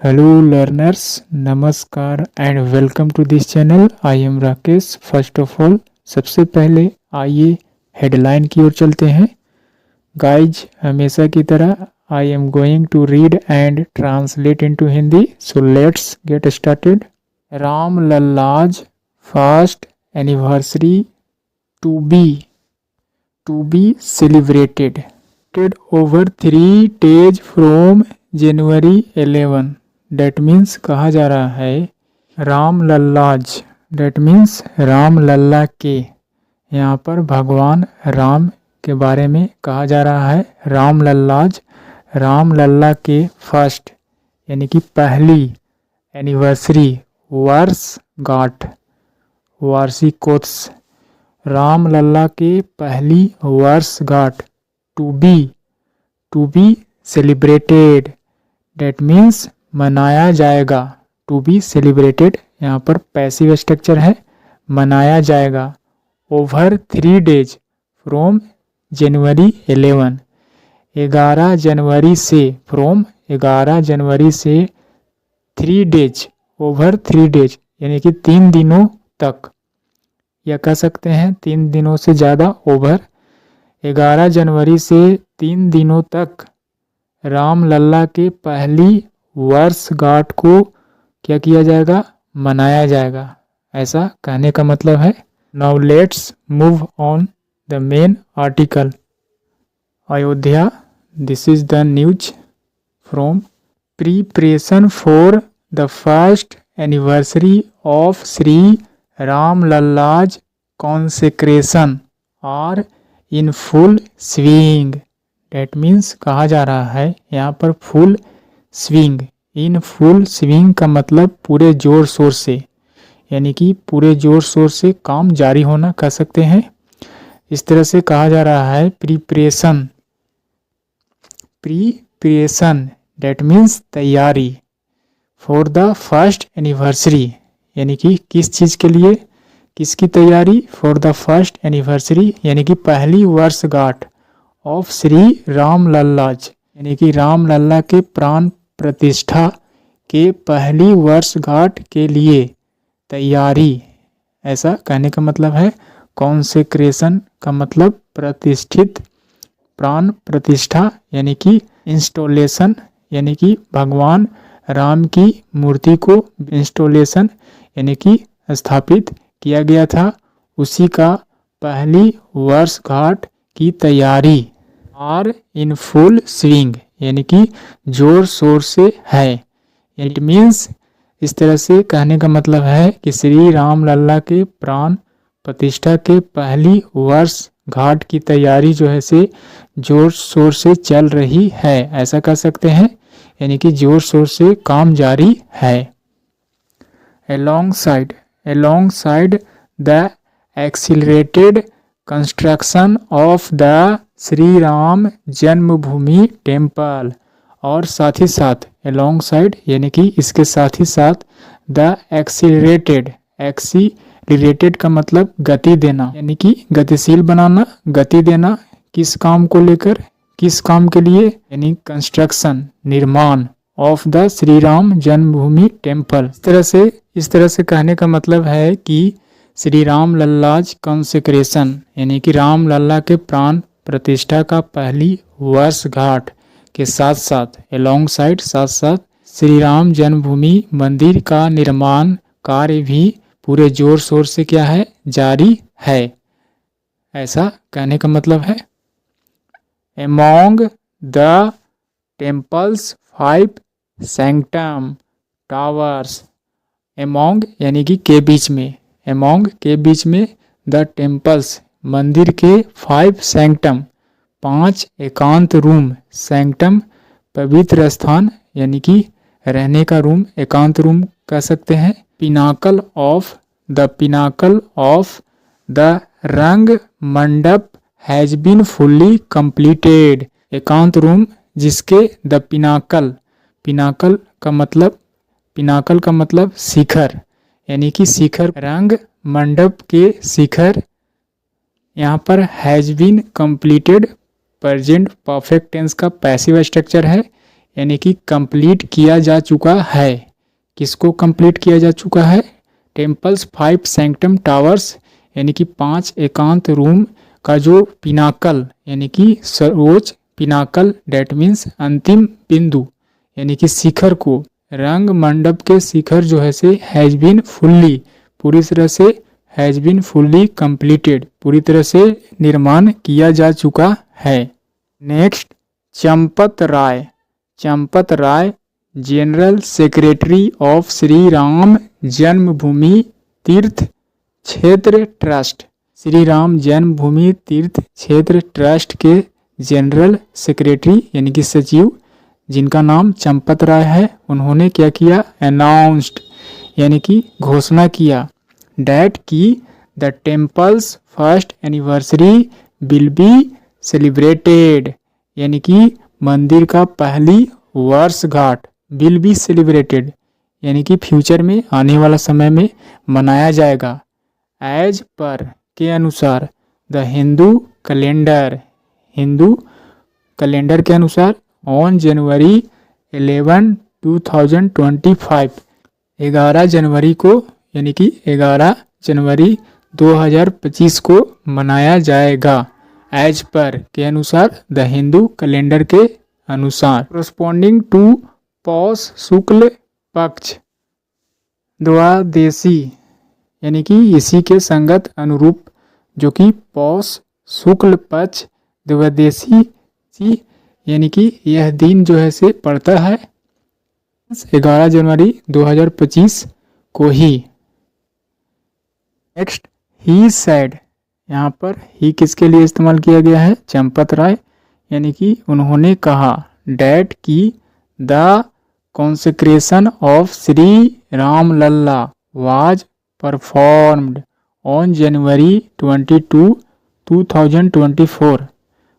Hello learners, नमस्कार and welcome to this channel. I am Rakesh. First of all सबसे पहले आइए हेडलाइन की ओर चलते हैं। गाइज, हमेशा की तरह I am going to read and translate into Hindi, so let's get started. Ram Lalla's first anniversary to be celebrated over 3 days from January 11। That means कहा जा रहा है राम लल्लाज, डेट मीन्स राम लल्ला के। यहाँ पर भगवान राम के बारे में कहा जा रहा है। राम लल्लाज, राम लल्ला के फर्स्ट यानी कि पहली एनिवर्सरी, वर्षगांठ, वार्षिकोत्स, राम लल्ला के पहली वर्षगांठ to be celebrated, that means मनाया जाएगा। टू बी सेलिब्रेटेड यहाँ पर पैसिव स्ट्रक्चर है, मनाया जाएगा। ओवर 3 days फ्रॉम जनवरी 11, 11 जनवरी से, फ्रॉम 11 जनवरी से 3 days, ओवर 3 days यानी कि 3 दिनों तक, या कह सकते हैं 3 दिनों से ज़्यादा। ओवर 11 जनवरी से 3 दिनों तक राम लल्ला के पहली वर्षगांठ को क्या किया जाएगा, मनाया जाएगा। ऐसा कहने का मतलब है। Now let's move on the main article. Ayodhya, this is the news from preparation for the first anniversary of Shri Ram Lalla's consecration are in full swing. That means कहा जा रहा है यहाँ पर full swing. In full swing का मतलब पूरे जोर शोर से, यानी कि पूरे जोर शोर से काम जारी होना कह सकते हैं। इस तरह से कहा जा रहा है प्रिपरेशन, डेट मीन्स तैयारी, फॉर द फर्स्ट एनिवर्सरी यानी कि किस चीज़ के लिए, किसकी तैयारी, फॉर द फर्स्ट एनिवर्सरी यानी कि पहली वर्षगांठ ऑफ श्री राम लल्लाज यानी कि राम लल्ला के प्राण प्रतिष्ठा के पहली वर्षगांठ के लिए तैयारी। ऐसा कहने का मतलब है। कॉन्सेक्रेशन का मतलब प्रतिष्ठित, प्राण प्रतिष्ठा यानी कि इंस्टॉलेशन, यानी कि भगवान राम की मूर्ति को इंस्टॉलेशन यानी कि स्थापित किया गया था, उसी का पहली वर्षगांठ की तैयारी। आर इन फुल स्विंग यानी कि जोर शोर से है। इट मीन्स इस तरह से कहने का मतलब है कि श्री राम लल्ला के प्राण प्रतिष्ठा के पहली वर्षगांठ की तैयारी जो है से जोर शोर से चल रही है, ऐसा कह सकते हैं। यानी कि जोर शोर से काम जारी है। alongside the accelerated construction of the Shri Ram Janmabhoomi temple, और साथ ही साथ alongside यानी कि इसके साथ ही साथ द एक्सीलरेटेड का मतलब गति देना, यानी कि गतिशील बनाना, गति देना। किस काम को लेकर, किस काम के लिए, यानी कंस्ट्रक्शन, निर्माण of the Shri Ram Janmabhoomi temple. इस तरह से कहने का मतलब है कि श्री राम लल्लाज कॉन्सेक्रेशन यानी कि राम लल्ला के प्राण प्रतिष्ठा का पहली वर्षगांठ के साथ साथ, एलोंगसाइड साथ साथ, श्री राम जन्मभूमि मंदिर का निर्माण कार्य भी पूरे जोर शोर से क्या है, जारी है। ऐसा कहने का मतलब है। Among the temple's 5 sanctum towers, among यानी कि के बीच में, among के बीच में, the temples मंदिर के 5 sanctum 5 एकांत रूम, sanctum पवित्र स्थान यानी कि रहने का रूम, एकांत रूम कह सकते हैं। पिनाकल ऑफ द रंग मंडप हैज बीन फुल्ली कंप्लीटेड, एकांत रूम जिसके द पिनाकल का मतलब शिखर, यानी कि शिखर, रंग मंडप के शिखर। यहाँ पर has been completed present perfect tense का पैसिव स्ट्रक्चर है, यानी कि कंप्लीट किया जा चुका है। किसको कंप्लीट किया जा चुका है? टेम्पल्स 5 सैंक्टम टावर्स यानी कि 5 एकांत रूम का जो पिनाकल यानी कि सर्वोच्च पिनाकल डेट मीन्स अंतिम बिंदु यानी कि शिखर को, रंग मंडप के शिखर जो है से हैज बीन फुल्ली, पूरी तरह से हैज बीन फुल्ली कंप्लीटेड, पूरी तरह से निर्माण किया जा चुका है। Next, Champat Rai. Champat Rai general secretary of Shri Ram Janmabhoomi Teerth क्षेत्र ट्रस्ट, श्री राम जन्मभूमि तीर्थ क्षेत्र ट्रस्ट के जनरल सेक्रेटरी यानी कि सचिव जिनका नाम चंपत राय है, उन्होंने क्या किया? अनाउंस्ड यानी कि घोषणा किया डेट की the temples first anniversary will be celebrated, यानी कि मंदिर का पहली वर्षगांठ विल बी सेलिब्रेटेड यानी कि फ्यूचर में आने वाला समय में मनाया जाएगा। एज पर के अनुसार the Hindu calendar, Hindu calendar के अनुसार ऑन जनवरी 11 2025, 11 जनवरी को यानी कि 11 जनवरी 2025 को मनाया जाएगा। एज पर के अनुसार द हिंदू कैलेंडर के अनुसार। कोरस्पॉन्डिंग टू पौष शुक्ल पक्ष द्वादशी यानी कि इसी के संगत अनुरूप जो कि पौष शुक्ल पक्ष द्वादशी यानी कि यह दिन जो है से पड़ता है 11 जनवरी 2025 को ही। नेक्स्ट, ही सेड, यहाँ पर ही किसके लिए इस्तेमाल किया गया है? चंपत राय यानी कि उन्होंने कहा डेट की the consecration of Shri Ram Lalla was performed on January 22 2024।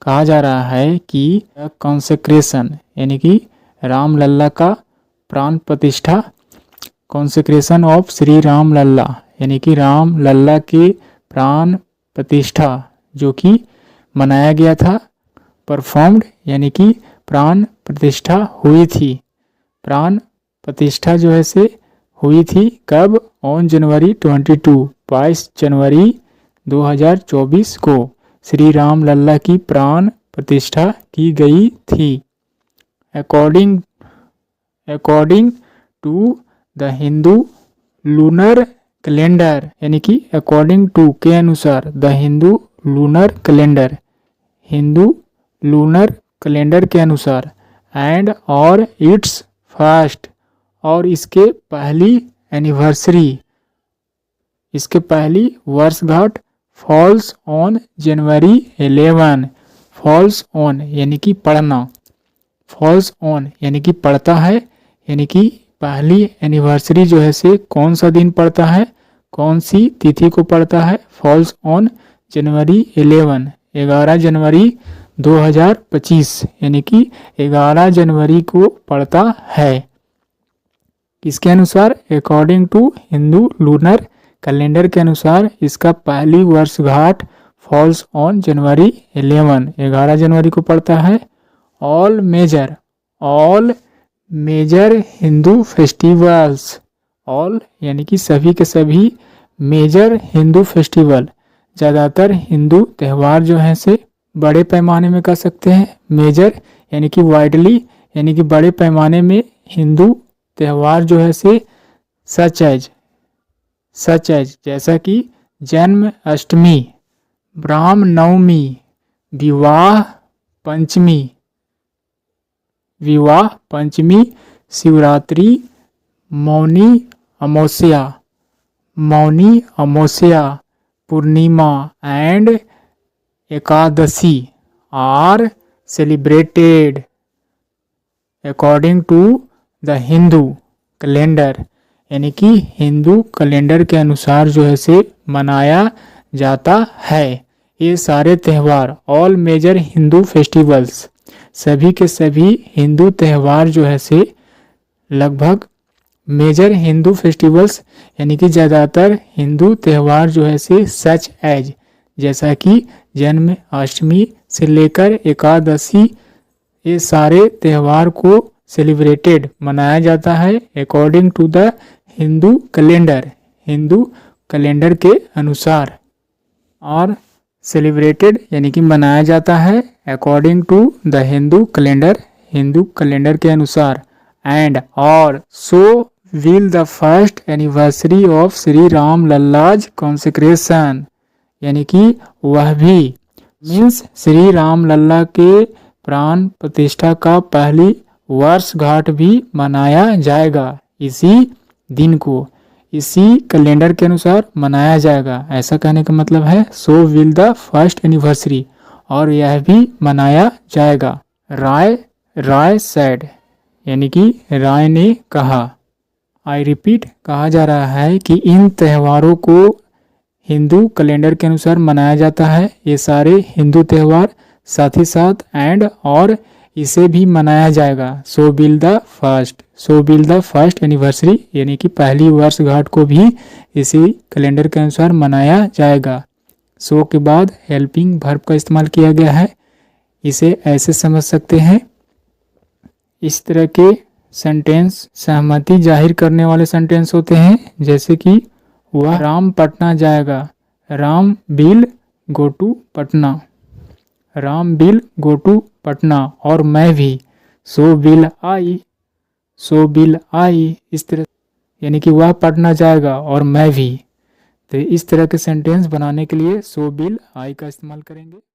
कहा जा रहा है कि कॉन्सेक्रेशन यानी कि राम लल्ला का प्राण प्रतिष्ठा, कॉन्सेक्रेशन ऑफ श्री राम लल्ला यानी कि राम लल्ला के प्राण प्रतिष्ठा जो कि मनाया गया था, परफॉर्म्ड यानी कि प्राण प्रतिष्ठा हुई थी। प्राण प्रतिष्ठा जो है से हुई थी कब? ऑन जनवरी 22 जनवरी 2024 को श्री राम लल्ला की प्राण प्रतिष्ठा की गई थी। According to the Hindu lunar calendar यानी कि अकॉर्डिंग टू के अनुसार the Hindu lunar calendar, Hindu lunar calendar के अनुसार एंड और इट्स फर्स्ट और इसके पहली एनिवर्सरी, इसके पहली वर्षगांठ falls on January 11, falls on यानी कि पढ़ना, फॉल्स ऑन यानी कि पड़ता है, यानी कि पहली एनिवर्सरी जो है से कौन सा दिन पड़ता है, कौन सी तिथि को पड़ता है? फॉल्स ऑन जनवरी 11 जनवरी 2025 यानी कि 11 जनवरी को पड़ता है। किसके अनुसार? According to Hindu lunar calendar के अनुसार इसका पहली वर्षगांठ फॉल्स ऑन जनवरी 11 जनवरी को पड़ता है। All major Hindu festivals, all यानी कि सभी के सभी मेजर हिंदू फेस्टिवल, ज़्यादातर हिंदू त्यौहार जो हैं से बड़े पैमाने में कह सकते हैं, मेजर यानी कि वाइडली यानी कि बड़े पैमाने में हिंदू त्यौहार जो है से सच एज जैसा कि जन्म अष्टमी, राम नवमी, विवाह पंचमी, Shivratri, Mauni Amavasya, Purnima and Ekadashi are celebrated according to the Hindu calendar, यानी कि हिंदू कैलेंडर के अनुसार जो है से मनाया जाता है। ये सारे त्यौहार ऑल मेजर हिंदू फेस्टिवल्स, सभी के सभी हिंदू त्यौहार जो है से लगभग मेजर हिंदू फेस्टिवल्स यानी कि ज़्यादातर हिंदू त्यौहार जो है से सच एज जैसा कि जन्म अष्टमी से लेकर एकादशी, ये सारे त्यौहार को सेलिब्रेटेड मनाया जाता है according to the Hindu calendar, Hindu calendar के अनुसार। और सेलिब्रेटेड यानी कि मनाया जाता है according to the Hindu calendar, Hindu calendar के अनुसार। एंड और so will the first anniversary of Shri Ram Lalla's consecration, यानी कि वह भी मीन्स श्री राम लल्ला के प्राण प्रतिष्ठा का पहली वर्षगांठ भी मनाया जाएगा इसी दिन को, इसी कैलेंडर के अनुसार मनाया जाएगा। ऐसा कहने का मतलब है सो विल द फर्स्ट एनिवर्सरी, और यह भी मनाया जाएगा। राय सेड, यानी कि राय ने कहा। आई रिपीट, कहा जा रहा है कि इन त्योहारों को हिंदू कैलेंडर के अनुसार मनाया जाता है, ये सारे हिंदू त्यौहार, साथ ही साथ एंड और इसे भी मनाया जाएगा। सो विल द फर्स्ट एनिवर्सरी, यानी कि पहली वर्षगांठ को भी इसी कैलेंडर के अनुसार मनाया जाएगा। सो के बाद हेल्पिंग वर्ब का इस्तेमाल किया गया है। इसे ऐसे समझ सकते हैं, इस तरह के सेंटेंस सहमति जाहिर करने वाले सेंटेंस होते हैं, जैसे कि वह राम पटना जाएगा, Ram will go to Patna, Ram will go to Patna. और मैं भी, सो विल आई, इस तरह, यानी कि वह पटना जाएगा और मैं भी। तो इस तरह के सेंटेंस बनाने के लिए सो विल आई का इस्तेमाल करेंगे।